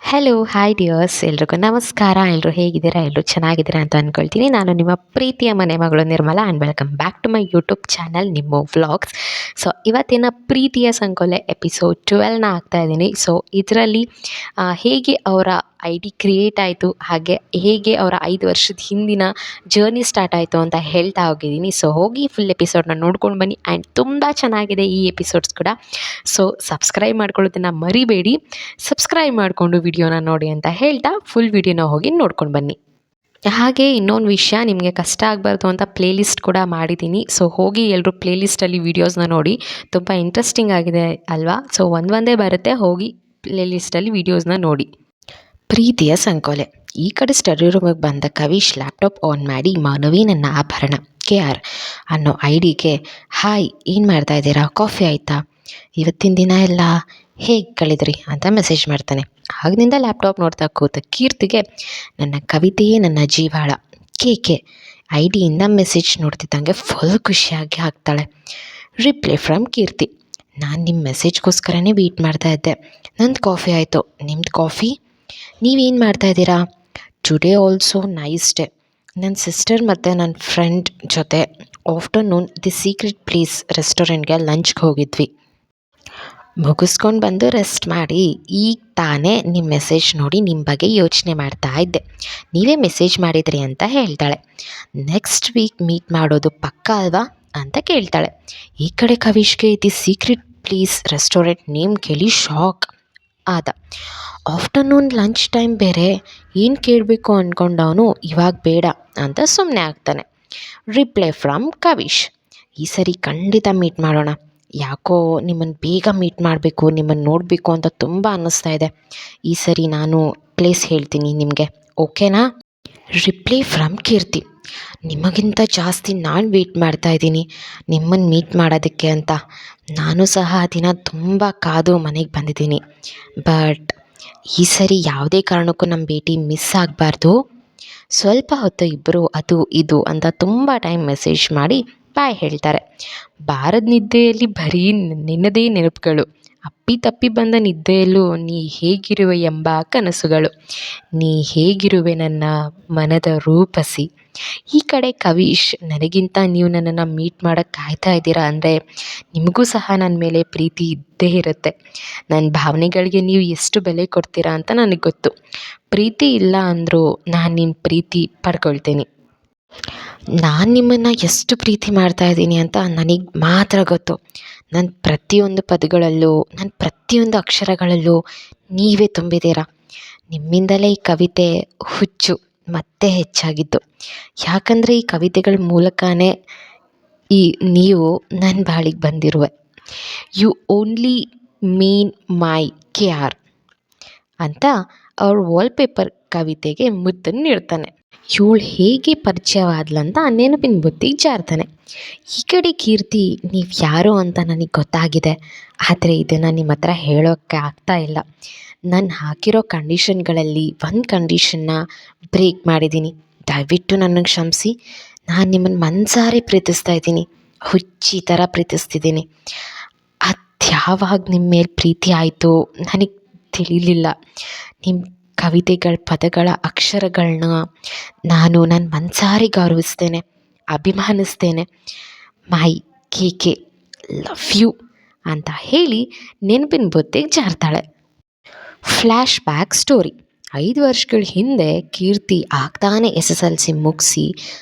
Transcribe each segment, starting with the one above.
Hello hi dears ಎಲ್ರಿಗೂ ನಮಸ್ಕಾರ. ಎಲ್ಲರೂ ಹೇಗಿದ್ದೀರಾ? ಎಲ್ಲರೂ ಚೆನ್ನಾಗಿದ್ದೀರಾ ಅಂತ ಅಂದ್ಕೊಳ್ತೀನಿ. ನಾನು ನಿಮ್ಮ ಪ್ರೀತಿಯ ಮನೆ ಮಗಳು Nirmala and welcome back to my YouTube channel ನಿಮ್ಮ ವ್ಲಾಗ್ಸ್. ಸೊ ಇವತ್ತಿನ ಪ್ರೀತಿಯ ಸಂಕೋಲೆ ಎಪಿಸೋಡ್ 12ನ ಹಾಕ್ತಾಯಿದ್ದೀನಿ. ಸೊ ಇದರಲ್ಲಿ ಹೇಗೆ ಅವರ ಐ ಡಿ ಕ್ರಿಯೇಟ್ ಆಯಿತು, ಹಾಗೆ ಹೇಗೆ ಅವರ 5 ವರ್ಷದ ಹಿಂದಿನ ಜರ್ನಿ ಸ್ಟಾರ್ಟ್ ಆಯಿತು ಅಂತ ಹೇಳ್ತಾ ಹೋಗಿದ್ದೀನಿ. ಸೊ ಹೋಗಿ ಫುಲ್ ಎಪಿಸೋಡ್ನ ನೋಡ್ಕೊಂಡು ಬನ್ನಿ. ಆ್ಯಂಡ್ ತುಂಬ ಚೆನ್ನಾಗಿದೆ ಈ ಎಪಿಸೋಡ್ಸ್ ಕೂಡ. ಸೊ ಸಬ್ಸ್ಕ್ರೈಬ್ ಮಾಡ್ಕೊಳ್ಳೋದನ್ನು ಮರಿಬೇಡಿ. ಸಬ್ಸ್ಕ್ರೈಬ್ ಮಾಡಿಕೊಂಡು ವಿಡಿಯೋನ ನೋಡಿ ಅಂತ ಹೇಳ್ತಾ ಫುಲ್ ವಿಡಿಯೋನ ಹೋಗಿ ನೋಡ್ಕೊಂಡು ಬನ್ನಿ. ಹಾಗೆ ಇನ್ನೊಂದು ವಿಷಯ, ನಿಮಗೆ ಕಷ್ಟ ಆಗಬಾರ್ದು ಅಂತ ಪ್ಲೇಲಿಸ್ಟ್ ಕೂಡ ಮಾಡಿದ್ದೀನಿ. ಸೊ ಹೋಗಿ ಎಲ್ಲರೂ ಪ್ಲೇಲಿಸ್ಟಲ್ಲಿ ವೀಡಿಯೋಸ್ನ ನೋಡಿ, ತುಂಬ ಇಂಟ್ರೆಸ್ಟಿಂಗ್ ಆಗಿದೆ ಅಲ್ವಾ? ಸೊ ಒಂದೇ ಬರುತ್ತೆ, ಹೋಗಿ ಪ್ಲೇಲಿಸ್ಟಲ್ಲಿ ವೀಡಿಯೋಸ್ನ ನೋಡಿ. ಪ್ರೀತಿಯ ಸಂಕೋಲೆ. ಈ ಕಡೆ ಸ್ಟಡಿ ರೂಮಿಗೆ ಬಂದ ಕವಿಶ್ ಲ್ಯಾಪ್ಟಾಪ್ ಆನ್ ಮಾಡಿ ಮಾನವಿ ನನ್ನ ಆಭರಣ KR ಅನ್ನೋ ಐಡಿಗೆ ಹಾಯ್, ಏನು ಮಾಡ್ತಾ ಇದ್ದೀರಾ, ಕಾಫಿ ಆಯಿತಾ, ಇವತ್ತಿನ ದಿನ ಎಲ್ಲ ಹೇಗೆ ಕಳೆದ್ರಿ ಅಂತ ಮೆಸೇಜ್ ಮಾಡ್ತಾನೆ. ಆಗನಿಂದ ಲ್ಯಾಪ್ಟಾಪ್ ನೋಡ್ತಾ ಕೂತ ಕೀರ್ತಿಗೆ ನನ್ನ ಕವಿತೆಯೇ ನನ್ನ ಜೀವಾಳ KK ಐಡಿಯಿಂದ ಮೆಸೇಜ್ ನೋಡ್ತಿದ್ದಂಗೆ ಫುಲ್ ಖುಷಿಯಾಗಿ ಹಾಕ್ತಾಳೆ. ರಿಪ್ಲೈ ಫ್ರಮ್ ಕೀರ್ತಿ. ನಾನು ನಿಮ್ಮ ಮೆಸೇಜ್ಗೋಸ್ಕರನೇ ವೆಯ್ಟ್ ಮಾಡ್ತಾ ಇದ್ದೆ. ನಂದು ಕಾಫಿ ಆಯಿತು, ನಿಮ್ಮದು ಕಾಫಿ? ನೀವೇನು ಮಾಡ್ತಾಯಿದ್ದೀರಾ? Today also nice day. ನನ್ನ ಸಿಸ್ಟರ್ ಮತ್ತು ನನ್ನ ಫ್ರೆಂಡ್ ಜೊತೆ ಆಫ್ಟರ್ನೂನ್ ದಿ ಸೀಕ್ರೆಟ್ ಪ್ಲೇಸ್ ರೆಸ್ಟೋರೆಂಟ್ಗೆ ಲಂಚ್ಗೆ ಹೋಗಿದ್ವಿ. ಮುಗಿಸ್ಕೊಂಡು ಬಂದು ರೆಸ್ಟ್ ಮಾಡಿ ಈಗ ತಾನೇ ನಿಮ್ಮ ಮೆಸೇಜ್ ನೋಡಿ ನಿಮ್ಮ ಬಗ್ಗೆ ಯೋಚನೆ ಮಾಡ್ತಾ ಇದ್ದೆ. ನೀವೇ ಮೆಸೇಜ್ ಮಾಡಿದ್ರಿ ಅಂತ ಹೇಳ್ತಾಳೆ. ನೆಕ್ಸ್ಟ್ ವೀಕ್ ಮೀಟ್ ಮಾಡೋದು ಪಕ್ಕ ಅಲ್ವಾ ಅಂತ ಕೇಳ್ತಾಳೆ. ಈ ಕಡೆ ಕವಿಶ್ಗೆ the secret place restaurant name ಕೇಳಿ ಶಾಕ್ ಆದ. ಆಫ್ಟರ್ನೂನ್ ಲಂಚ್ ಟೈಮ್ ಬೇರೆ, ಏನು ಕೇಳಬೇಕು ಅಂದ್ಕೊಂಡವನು ಇವಾಗ ಬೇಡ ಅಂತ ಸುಮ್ಮನೆ ಆಗ್ತಾನೆ. Reply from Kavish. ಈ ಸರಿ ಖಂಡಿತ ಮೀಟ್ ಮಾಡೋಣ. ಯಾಕೋ ನಿಮ್ಮನ್ನು ಬೇಗ ಮೀಟ್ ಮಾಡಬೇಕು, ನಿಮ್ಮನ್ನು ನೋಡಬೇಕು ಅಂತ ತುಂಬ ಅನ್ನಿಸ್ತಾ ಇದೆ. ಈ ಸರಿ ನಾನು ಪ್ಲೇಸ್ ಹೇಳ್ತೀನಿ ನಿಮಗೆ, ಓಕೆನಾ? ರಿಪ್ಲೈ ಫ್ರಮ್ ಕೀರ್ತಿ. ನಿಮಗಿಂತ ಜಾಸ್ತಿ ನಾನು ವೆಯ್ಟ್ ಮಾಡ್ತಾಯಿದ್ದೀನಿ ನಿಮ್ಮನ್ನು ಮೀಟ್ ಮಾಡೋದಕ್ಕೆ ಅಂತ. ನಾನು ಸಹ ಆ ದಿನ ತುಂಬ ಕಾದು ಮನೆಗೆ ಬಂದಿದ್ದೀನಿ. ಬಟ್ ಈ ಸರಿ ಯಾವುದೇ ಕಾರಣಕ್ಕೂ ನಮ್ಮ ಭೇಟಿ ಮಿಸ್ ಆಗಬಾರ್ದು. ಸ್ವಲ್ಪ ಹೊತ್ತು ಇಬ್ಬರು ಅದು ಇದು ಅಂತ ತುಂಬ ಟೈಮ್ ಮೆಸೇಜ್ ಮಾಡಿ ಬಾಯ್ ಹೇಳ್ತಾರೆ. ಬಾರದ ನಿದ್ದೆಯಲ್ಲಿ ಬರೀ ನಿನ್ನದೇ ನೆನಪುಗಳು, ಅಪ್ಪಿತಪ್ಪಿ ಬಂದ ನಿದ್ದೆಯಲ್ಲೂ ನೀ ಹೇಗಿರುವೆ ಎಂಬ ಕನಸುಗಳು, ನೀ ಹೇಗಿರುವೆ ನನ್ನ ಮನದ ರೂಪಸಿ. ಈ ಕಡೆ ಕವಿಶ್, ನನಗಿಂತ ನೀವು ನನ್ನನ್ನು ಮೀಟ್ ಮಾಡೋಕ್ಕೆ ಕಾಯ್ತಾ ಇದ್ದೀರಾ ಅಂದರೆ ನಿಮಗೂ ಸಹ ನನ್ನ ಮೇಲೆ ಪ್ರೀತಿ ಇದ್ದೇ ಇರುತ್ತೆ. ನನ್ನ ಭಾವನೆಗಳಿಗೆ ನೀವು ಎಷ್ಟು ಬೆಲೆ ಕೊಡ್ತೀರಾ ಅಂತ ನನಗೆ ಗೊತ್ತು. ಪ್ರೀತಿ ಇಲ್ಲ ಅಂದರೂ ನಾನು ನಿಮ್ಮ ಪ್ರೀತಿ ಪಡ್ಕೊಳ್ತೀನಿ. ನಾನು ನಿಮ್ಮನ್ನು ಎಷ್ಟು ಪ್ರೀತಿ ಮಾಡ್ತಾಯಿದ್ದೀನಿ ಅಂತ ನನಗೆ ಮಾತ್ರ ಗೊತ್ತು. ನನ್ನ ಪ್ರತಿಯೊಂದು ಪದಗಳಲ್ಲೂ, ನನ್ನ ಪ್ರತಿಯೊಂದು ಅಕ್ಷರಗಳಲ್ಲೂ ನೀವೇ ತುಂಬಿದ್ದೀರಾ. ನಿಮ್ಮಿಂದಲೇ ಈ ಕವಿತೆ ಹುಚ್ಚು ಮತ್ತೆ ಹೆಚ್ಚಾಗಿದ್ದು. ಯಾಕಂದರೆ ಈ ಕವಿತೆಗಳ ಮೂಲಕನೇ ನೀವು ನನ್ನ ಬಾಳಿಗೆ ಬಂದಿರುವೆ. You only mean my KR ಅಂತ ಅವ್ರ ವಾಲ್ಪೇಪರ್ ಕವಿತೆಗೆ ಮುದ್ದನ್ನು ನೀಡ್ತಾನೆ. ಇವಳು ಹೇಗೆ ಪರಿಚಯವಾದ್ಲಂತ ನೆನಪಿನ ಬುತ್ತಿಗೆ ಜಾರ್ತಾನೆ. ಈ ಕಡೆ ಕೀರ್ತಿ, ನೀವು ಯಾರೋ ಅಂತ ನನಗೆ ಗೊತ್ತಾಗಿದೆ, ಆದರೆ ಇದನ್ನು ನಿಮ್ಮ ಹತ್ರ ಹೇಳೋಕ್ಕೆ ಆಗ್ತಾ ಇಲ್ಲ. ನಾನು ಹಾಕಿರೋ ಕಂಡೀಷನ್ಗಳಲ್ಲಿ ಒಂದು ಕಂಡೀಷನ್ನ ಬ್ರೇಕ್ ಮಾಡಿದ್ದೀನಿ. ದಯವಿಟ್ಟು ನನಗೆ ಕ್ಷಮಿಸಿ. ನಾನು ನಿಮ್ಮನ್ನು ಮನಸಾರೆ ಪ್ರೀತಿಸ್ತಾ ಇದ್ದೀನಿ, ಹುಚ್ಚಿ ಥರ ಪ್ರೀತಿಸ್ತಿದ್ದೀನಿ. ಅದ್ಯಾವಾಗ ನಿಮ್ಮ ಮೇಲೆ ಪ್ರೀತಿ ಆಯಿತು ನನಗೆ ತಿಳಿಲಿಲ್ಲ. ನಿಮ್ಮ ಕವಿತೆಗಳ ಪದಗಳ ಅಕ್ಷರಗಳನ್ನ ನಾನು ನನ್ನ ಮನಸಾರೆ ಗೌರವಿಸ್ತೇನೆ, ಅಭಿಮಾನಿಸ್ತೇನೆ. ಮೈ KK ಲವ್ ಯು ಅಂತ ಹೇಳಿ ನೆನಪಿನ ಬುತ್ತಿಗೆ ಜಾರ್ತಾಳೆ. Flashback story. 5 ವರ್ಷಗಳ ಹಿಂದೆ ಕೀರ್ತಿ ಆಗ್ತಾನೆ SSLC ಮುಗಿಸಿ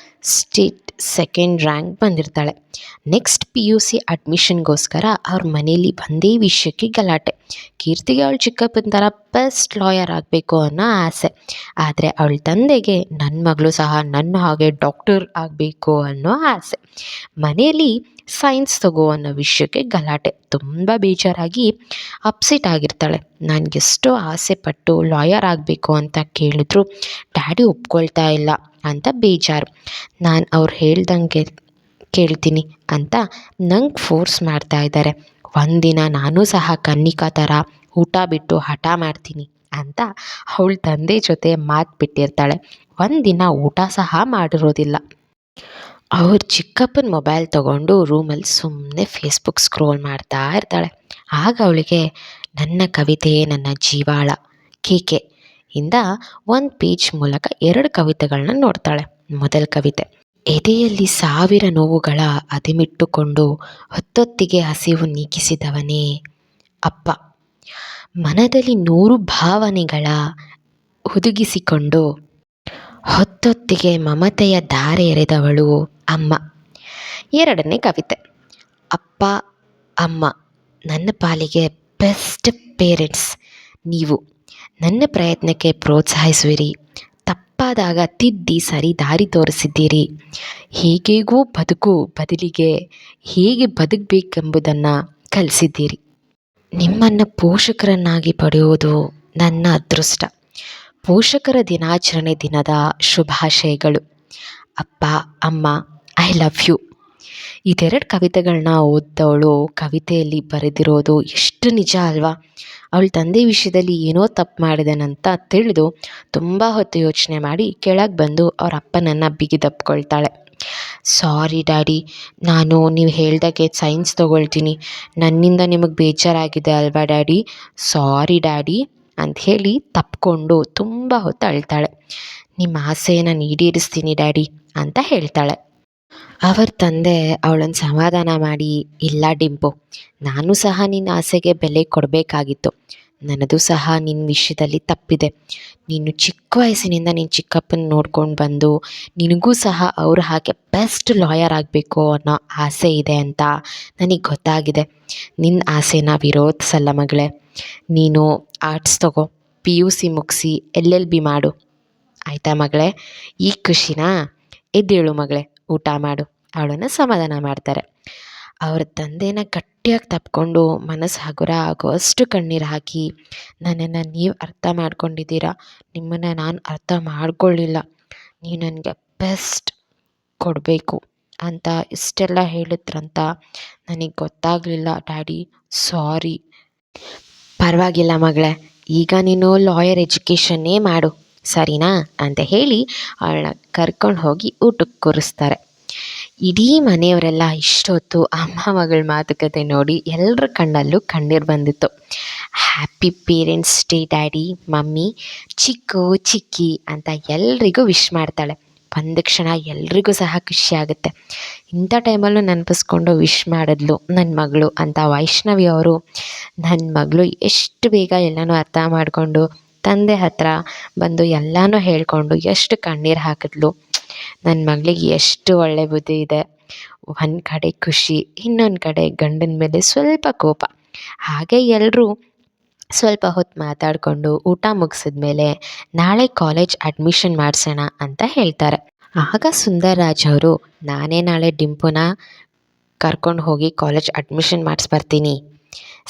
ಸ್ಟೇಟ್ ಸೆಕೆಂಡ್ ರ್ಯಾಂಕ್ ಬಂದಿರ್ತಾಳೆ. ನೆಕ್ಸ್ಟ್ PUC ಅಡ್ಮಿಷನ್ಗೋಸ್ಕರ ಅವ್ರ ಮನೇಲಿ ಒಂದೇ ವಿಷಯಕ್ಕೆ ಗಲಾಟೆ. ಕೀರ್ತಿಗೆ ಅವಳು ಚಿಕ್ಕಪ್ಪನ ಥರ ಬೆಸ್ಟ್ ಲಾಯರ್ ಆಗಬೇಕು ಅನ್ನೋ ಆಸೆ. ಆದರೆ ಅವಳ ತಂದೆಗೆ ನನ್ನ ಮಗಳು ಸಹ ನನ್ನ ಹಾಗೆ ಡಾಕ್ಟರ್ ಆಗಬೇಕು ಅನ್ನೋ ಆಸೆ. ಮನೆಯಲ್ಲಿ ಸೈನ್ಸ್ ತಗೋ ಅನ್ನೋ ವಿಷಯಕ್ಕೆ ಗಲಾಟೆ. ತುಂಬ ಬೇಜಾರಾಗಿ ಅಪ್ಸೆಟ್ ಆಗಿರ್ತಾಳೆ. ನನಗೆಷ್ಟೋ ಆಸೆ ಪಟ್ಟು ಲಾಯರ್ ಆಗಬೇಕು ಅಂತ ಕೇಳಿದ್ರು ಡ್ಯಾಡಿ ಒಪ್ಕೊಳ್ತಾ ಇಲ್ಲ ಅಂತ ಬೇಜಾರು. ನಾನು ಅವ್ರು ಹೇಳ್ದಂಗೆ ಕೇಳ್ತೀನಿ ಅಂತ ನಂಗೆ ಫೋರ್ಸ್ ಮಾಡ್ತಾ ಇದ್ದಾರೆ. ಒಂದಿನ ನಾನು ಸಹ ಕನ್ನಿಕಾ ಥರ ಊಟ ಬಿಟ್ಟು ಹಠ ಮಾಡ್ತೀನಿ ಅಂತ ಅವಳ ತಂದೆ ಜೊತೆ ಮಾತು ಬಿಟ್ಟಿರ್ತಾಳೆ. ಒಂದಿನ ಊಟ ಸಹ ಮಾಡಿರೋದಿಲ್ಲ. ಅವ್ರ ಚಿಕ್ಕಪ್ಪನ ಮೊಬೈಲ್ ತೊಗೊಂಡು ರೂಮಲ್ಲಿ ಸುಮ್ಮನೆ ಫೇಸ್ಬುಕ್ ಸ್ಕ್ರೋಲ್ ಮಾಡ್ತಾ ಇರ್ತಾಳೆ. ಆಗ ಅವಳಿಗೆ ನನ್ನ ಕವಿತೆಯೇ ನನ್ನ ಜೀವಾಳ KK ಇಂದ ಒಂದು ಪೇಜ್ ಮೂಲಕ 2 ಕವಿತೆಗಳನ್ನ ನೋಡ್ತಾಳೆ. ಮೊದಲ ಕವಿತೆ: ಎದೆಯಲ್ಲಿ ಸಾವಿರ ನೋವುಗಳ ಅದಿಮಿಟ್ಟುಕೊಂಡು ಹೊತ್ತೊತ್ತಿಗೆ ಹಸಿವು ನೀಗಿಸಿದವನೇ ಅಪ್ಪ. ಮನದಲ್ಲಿ 100 ಭಾವನೆಗಳ ಹುದುಗಿಸಿಕೊಂಡು ಹೊತ್ತೊತ್ತಿಗೆ ಮಮತೆಯ ಧಾರೆ ಎರೆದವಳು ಅಮ್ಮ. ಎರಡನೇ ಕವಿತೆ: ಅಪ್ಪ ಅಮ್ಮ ನನ್ನ ಪಾಲಿಗೆ ಬೆಸ್ಟ್ ಪೇರೆಂಟ್ಸ್ ನೀವು. ನನ್ನ ಪ್ರಯತ್ನಕ್ಕೆ ಪ್ರೋತ್ಸಾಹಿಸುವಿರಿ, ತಪ್ಪಾದಾಗ ತಿದ್ದಿ ಸರಿ ದಾರಿ ತೋರಿಸಿದ್ದೀರಿ. ಹೇಗೇಗೋ ಬದುಕು ಬದಲಿಗೆ ಹೇಗೆ ಬದುಕಬೇಕೆಂಬುದನ್ನು ಕಲಿಸಿದ್ದೀರಿ. ನಿಮ್ಮನ್ನು ಪೋಷಕರನ್ನಾಗಿ ಪಡೆಯುವುದು ನನ್ನ ಅದೃಷ್ಟ. ಪೋಷಕರ ದಿನಾಚರಣೆ ದಿನದ ಶುಭಾಶಯಗಳು. ಅಪ್ಪ ಅಮ್ಮ, ಐ ಲವ್ ಯು. ಇದೆರಡು ಕವಿತೆಗಳನ್ನ ಓದ್ದವಳು ಕವಿತೆಯಲ್ಲಿ ಬರೆದಿರೋದು ಎಷ್ಟು ನಿಜ ಅಲ್ವಾ. ಅವಳ ತಂದೆ ವಿಷಯದಲ್ಲಿ ಏನೋ ತಪ್ಪು ಮಾಡಿದನಂತ ತಿಳಿದು ತುಂಬ ಹೊತ್ತು ಯೋಚನೆ ಮಾಡಿ ಕೆಳಗೆ ಬಂದು ಅವ್ರ ಅಪ್ಪನನ್ನು ಬಿಗಿದಪ್ಕೊಳ್ತಾಳೆ. ಸಾರಿ ಡ್ಯಾಡಿ, ನಾನು ನೀವು ಹೇಳ್ದಾಗೆ ಸೈನ್ಸ್ ತೊಗೊಳ್ತೀನಿ. ನನ್ನಿಂದ ನಿಮಗೆ ಬೇಜಾರಾಗಿದೆ ಅಲ್ವಾ ಡ್ಯಾಡಿ? ಸಾರಿ ಡ್ಯಾಡಿ ಅಂಥೇಳಿ ತಪ್ಪಿಕೊಂಡು ತುಂಬ ಹೊತ್ತು ಅಳ್ತಾಳೆ. ನಿಮ್ಮ ಆಸೆಯನ್ನು ಈಡೇರಿಸ್ತೀನಿ ಡ್ಯಾಡಿ ಅಂತ ಹೇಳ್ತಾಳೆ. ಅವರ ತಂದೆ ಅವಳನ್ನು ಸಮಾಧಾನ ಮಾಡಿ, ಇಲ್ಲ ಡಿಂಪು, ನಾನು ಸಹ ನಿನ್ನ ಆಸೆಗೆ ಬೆಲೆ ಕೊಡಬೇಕಾಗಿತ್ತು. ನನ್ನದು ಸಹ ನಿನ್ನ ವಿಷಯದಲ್ಲಿ ತಪ್ಪಿದೆ. ನೀನು ಚಿಕ್ಕ ವಯಸ್ಸಿನಿಂದ ನಿನ್ನ ಚಿಕ್ಕಪ್ಪನ ನೋಡ್ಕೊಂಡು ಬಂದು ನಿನಗೂ ಸಹ ಅವರು ಹಾಗೆ ಬೆಸ್ಟ್ ಲಾಯರ್ ಆಗಬೇಕು ಅನ್ನೋ ಆಸೆ ಇದೆ ಅಂತ ನನಗೆ ಗೊತ್ತಾಗಿದೆ. ನಿನ್ನ ಆಸೆನ ವಿರೋಧಿಸಲ್ಲ ಮಗಳೇ. ನೀನು ಆರ್ಟ್ಸ್ ತಗೋ, PUC ಮುಗಿಸಿ LLB ಮಾಡು, ಆಯಿತಾ ಮಗಳೇ? ಈಗ ಖುಷಿನಾ? ಎದ್ದೇಳು ಮಗಳೇ, ಊಟ ಮಾಡು. ಅವಳನ್ನು ಸಮಾಧಾನ ಮಾಡ್ತಾರೆ. ಅವ್ರ ತಂದೆನ ಗಟ್ಟಿಯಾಗಿ ತಪ್ಪಿಕೊಂಡು ಮನಸ್ಸು ಹಗುರ ಆಗೋಷ್ಟು ಕಣ್ಣೀರು ಹಾಕಿ, ನನ್ನನ್ನು ನೀವು ಅರ್ಥ ಮಾಡ್ಕೊಂಡಿದ್ದೀರಾ, ನಿಮ್ಮನ್ನು ನಾನು ಅರ್ಥ ಮಾಡ್ಕೊಳ್ಳಿಲ್ಲ, ನೀವು ನನಗೆ ಬೆಸ್ಟ್ ಕೊಡಬೇಕು ಅಂತ ಇಷ್ಟೆಲ್ಲ ಹೇಳಿದ್ರಂತ ನನಗೆ ಗೊತ್ತಾಗಲಿಲ್ಲ ಡ್ಯಾಡಿ, ಸಾರಿ. ಪರವಾಗಿಲ್ಲ ಮಗಳೇ, ಈಗ ನೀನು ಲಾಯರ್ ಎಜುಕೇಷನ್ನೇ ಮಾಡು, ಸರಿನಾ ಅಂತ ಹೇಳಿ ಅವಳನ್ನ ಕರ್ಕೊಂಡು ಹೋಗಿ ಊಟಕ್ಕೆ ಕೂರಿಸ್ತಾರೆ. ಇಡೀ ಮನೆಯವರೆಲ್ಲ ಇಷ್ಟೊತ್ತು ಅಮ್ಮ ಮಗಳ ಮಾತುಕತೆ ನೋಡಿ ಎಲ್ಲರ ಕಣ್ಣಲ್ಲೂ ಕಣ್ಣೀರು ಬಂದಿತ್ತು. Happy parents day daddy, mummy, ಚಿಕ್ಕು, ಚಿಕ್ಕಿ ಅಂತ ಎಲ್ರಿಗೂ ವಿಶ್ ಮಾಡ್ತಾಳೆ. ಒಂದು ಕ್ಷಣ ಎಲ್ರಿಗೂ ಸಹ ಖುಷಿಯಾಗುತ್ತೆ. ಇಂಥ ಟೈಮಲ್ಲೂ ನೆನಪಿಸ್ಕೊಂಡು ವಿಶ್ ಮಾಡಿದ್ಲು ನನ್ನ ಮಗಳು ಅಂತ ವೈಷ್ಣವಿ ಅವರು ನನ್ನ ಮಗಳು ಎಷ್ಟು ಬೇಗ ಎಲ್ಲನೂ ಅರ್ಥ ಮಾಡಿಕೊಂಡು ತಂದೆ ಹತ್ರ ಬಂದು ಎಲ್ಲನೂ ಹೇಳಿಕೊಂಡು ಎಷ್ಟು ಕಣ್ಣೀರು ಹಾಕಿದ್ಲು. ನನ್ನ ಮಗಳಿಗೆ ಎಷ್ಟು ಒಳ್ಳೆ ಬುದ್ಧಿ ಇದೆ. ಒಂದು ಕಡೆ ಖುಷಿ, ಇನ್ನೊಂದು ಕಡೆ ಗಂಡನ ಮೇಲೆ ಸ್ವಲ್ಪ ಕೋಪ. ಹಾಗೆ ಎಲ್ಲರೂ ಸ್ವಲ್ಪ ಹೊತ್ತು ಮಾತಾಡಿಕೊಂಡು ಊಟ ಮುಗಿಸಿದ್ಮೇಲೆ ನಾಳೆ ಕಾಲೇಜ್ ಅಡ್ಮಿಷನ್ ಮಾಡಿಸೋಣ ಅಂತ ಹೇಳ್ತಾರೆ. ಆಗ ಸುಂದರ್ರಾಜ್ ಅವರು, ನಾನೇ ನಾಳೆ ಡಿಂಪುನ ಕರ್ಕೊಂಡು ಹೋಗಿ ಕಾಲೇಜ್ ಅಡ್ಮಿಷನ್ ಮಾಡಿಸ್ಬರ್ತೀನಿ,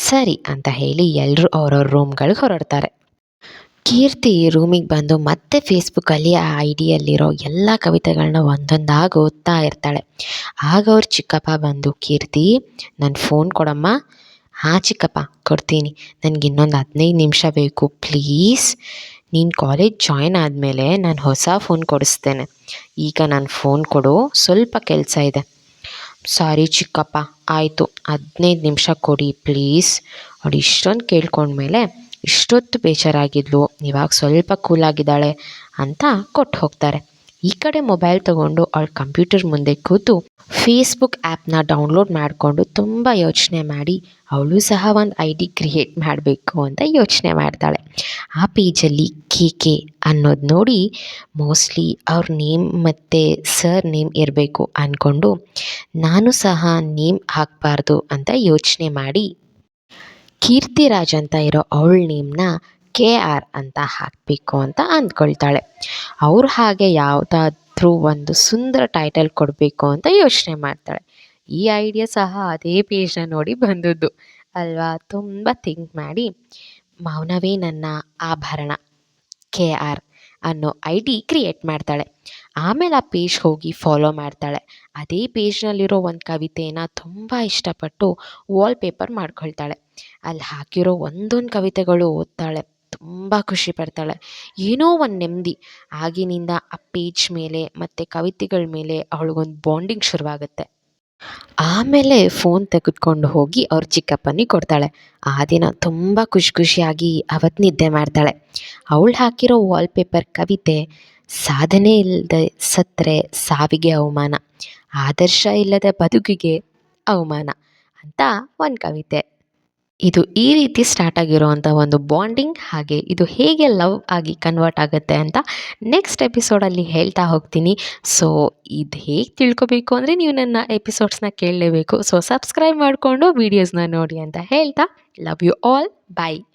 ಸರಿ ಅಂತ ಹೇಳಿ ಎಲ್ಲರೂ ಅವ್ರವ್ರ ರೂಮ್ಗಳಿಗೆ ಹೊರಡ್ತಾರೆ. ಕೀರ್ತಿ ರೂಮಿಗೆ ಬಂದು ಮತ್ತೆ ಫೇಸ್ಬುಕ್ಕಲ್ಲಿ ಆ ಐಡಿಯಲ್ಲಿರೋ ಎಲ್ಲ ಕವಿತೆಗಳನ್ನ ಒಂದೊಂದಾಗಿ ಓದ್ತಾ ಇರ್ತಾಳೆ. ಆಗ ಅವ್ರ ಚಿಕ್ಕಪ್ಪ ಬಂದು, ಕೀರ್ತಿ ನನ್ನ ಫೋನ್ ಕೊಡಮ್ಮ. ಹಾಂ ಚಿಕ್ಕಪ್ಪ ಕೊಡ್ತೀನಿ, ನನಗೆ ಇನ್ನೊಂದು 15 ನಿಮಿಷ ಬೇಕು ಪ್ಲೀಸ್. ನೀನು ಕಾಲೇಜ್ ಜಾಯ್ನ್ ಆದಮೇಲೆ ನಾನು ಹೊಸ ಫೋನ್ ಕೊಡಿಸ್ತೇನೆ, ಈಗ ನನ್ನ ಫೋನ್ ಕೊಡು, ಸ್ವಲ್ಪ ಕೆಲಸ ಇದೆ. ಸಾರಿ ಚಿಕ್ಕಪ್ಪ, ಆಯಿತು 15 ನಿಮಿಷ ಕೊಡಿ ಪ್ಲೀಸ್. ಅವಳು ಇಷ್ಟೊಂದು ಕೇಳ್ಕೊಂಡ್ಮೇಲೆ ಇಷ್ಟೊತ್ತು ಬೇಜಾರಾಗಿದ್ಲು, ಇವಾಗ ಸ್ವಲ್ಪ ಕೂಲಾಗಿದ್ದಾಳೆ ಅಂತ ಕೊಟ್ಟು ಹೋಗ್ತಾರೆ. ಈ ಕಡೆ ಮೊಬೈಲ್ ತೊಗೊಂಡು ಅವಳು ಕಂಪ್ಯೂಟರ್ ಮುಂದೆ ಕೂತು ಫೇಸ್ಬುಕ್ ಆ್ಯಪ್ನ ಡೌನ್ಲೋಡ್ ಮಾಡಿಕೊಂಡು ತುಂಬ ಯೋಚನೆ ಮಾಡಿ ಅವಳು ಸಹ ಒಂದು ID ಕ್ರಿಯೇಟ್ ಮಾಡಬೇಕು ಅಂತ ಯೋಚನೆ ಮಾಡ್ತಾಳೆ. ಆ ಪೇಜಲ್ಲಿ KK ಅನ್ನೋದು ನೋಡಿ ಮೋಸ್ಟ್ಲಿ ಅವ್ರ ನೇಮ್ ಮತ್ತು ಸರ್ ನೇಮ್ ಇರಬೇಕು ಅಂದ್ಕೊಂಡು ನಾನು ಸಹ ನೇಮ್ ಹಾಕಬಾರ್ದು ಅಂತ ಯೋಚನೆ ಮಾಡಿ ಕೀರ್ತಿರಾಜ್ ಅಂತ ಇರೋ ಅವಳ ನೇಮ್ನ KR ಅಂತ ಹಾಕಬೇಕು ಅಂತ ಅಂದ್ಕೊಳ್ತಾಳೆ. ಅವ್ರು ಹಾಗೆ ಯಾವುದಾದ್ರೂ ಒಂದು ಸುಂದರ ಟೈಟಲ್ ಕೊಡಬೇಕು ಅಂತ ಯೋಚನೆ ಮಾಡ್ತಾಳೆ. ಈ ಐಡಿಯಾ ಸಹ ಅದೇ ಪೇಜ್ನ ನೋಡಿ ಬಂದದ್ದು ಅಲ್ವಾ. ತುಂಬ ಥಿಂಕ್ ಮಾಡಿ ಮೌನವೇ ನನ್ನ ಆಭರಣ KR ಅನ್ನೋ ID ಕ್ರಿಯೇಟ್ ಮಾಡ್ತಾಳೆ. ಆಮೇಲೆ ಆ ಪೇಜ್ ಹೋಗಿ ಫಾಲೋ ಮಾಡ್ತಾಳೆ. ಅದೇ ಪೇಜ್ನಲ್ಲಿರೋ ಒಂದು ಕವಿತೆನ ತುಂಬ ಇಷ್ಟಪಟ್ಟು ವಾಲ್ಪೇಪರ್ ಮಾಡ್ಕೊಳ್ತಾಳೆ. ಅಲ್ಲಿ ಹಾಕಿರೋ ಒಂದೊಂದು ಕವಿತೆಗಳು ಓದ್ತಾಳೆ, ತುಂಬ ಖುಷಿ ಪಡ್ತಾಳೆ. ಏನೋ ಒಂದು ನೆಮ್ಮದಿ. ಆಗಿನಿಂದ ಆ ಪೇಜ್ ಮೇಲೆ ಮತ್ತು ಕವಿತೆಗಳ ಮೇಲೆ ಅವಳಿಗೊಂದು ಬಾಂಡಿಂಗ್ ಶುರುವಾಗುತ್ತೆ. ಆಮೇಲೆ ಫೋನ್ ತೆಗೆದುಕೊಂಡು ಹೋಗಿ ಅವ್ರ ಚಿಕ್ಕಪ್ಪನಿಗೆ ಕೊಡ್ತಾಳೆ. ಆ ದಿನ ತುಂಬ ಖುಷಿಯಾಗಿ ಅವತ್ತು ನಿದ್ದೆ ಮಾಡ್ತಾಳೆ. ಅವಳು ಹಾಕಿರೋ ವಾಲ್‌ಪೇಪರ್ ಕವಿತೆ ಸಾಧನೆ ಇಲ್ಲದೆ ಸತ್ತರೆ ಸಾವಿಗೆ ಅವಮಾನ, ಆದರ್ಶ ಇಲ್ಲದ ಬದುಕಿಗೆ ಅವಮಾನ ಅಂತ ಒಂದು ಕವಿತೆ. ಇದು ಈ ರೀತಿ ಸ್ಟಾರ್ಟ್ ಆಗಿರುವಂಥ ಒಂದು ಬಾಂಡಿಂಗ್, ಹಾಗೆ ಇದು ಹೇಗೆ ಲವ್ ಆಗಿ ಕನ್ವರ್ಟ್ ಆಗುತ್ತೆ ಅಂತ ನೆಕ್ಸ್ಟ್ ಎಪಿಸೋಡಲ್ಲಿ ಹೇಳ್ತಾ ಹೋಗ್ತೀನಿ. ಸೊ ಇದು ಹೇಗೆ ತಿಳ್ಕೊಬೇಕು ಅಂದರೆ ನೀವು ನನ್ನ ಎಪಿಸೋಡ್ಸ್ನ ಕೇಳಲೇಬೇಕು. ಸೊ ಸಬ್ಸ್ಕ್ರೈಬ್ ಮಾಡಿಕೊಂಡು ವೀಡಿಯೋಸ್ನ ನೋಡಿ ಅಂತ ಹೇಳ್ತಾ, ಲವ್ ಯು ಆಲ್, ಬಾಯ್.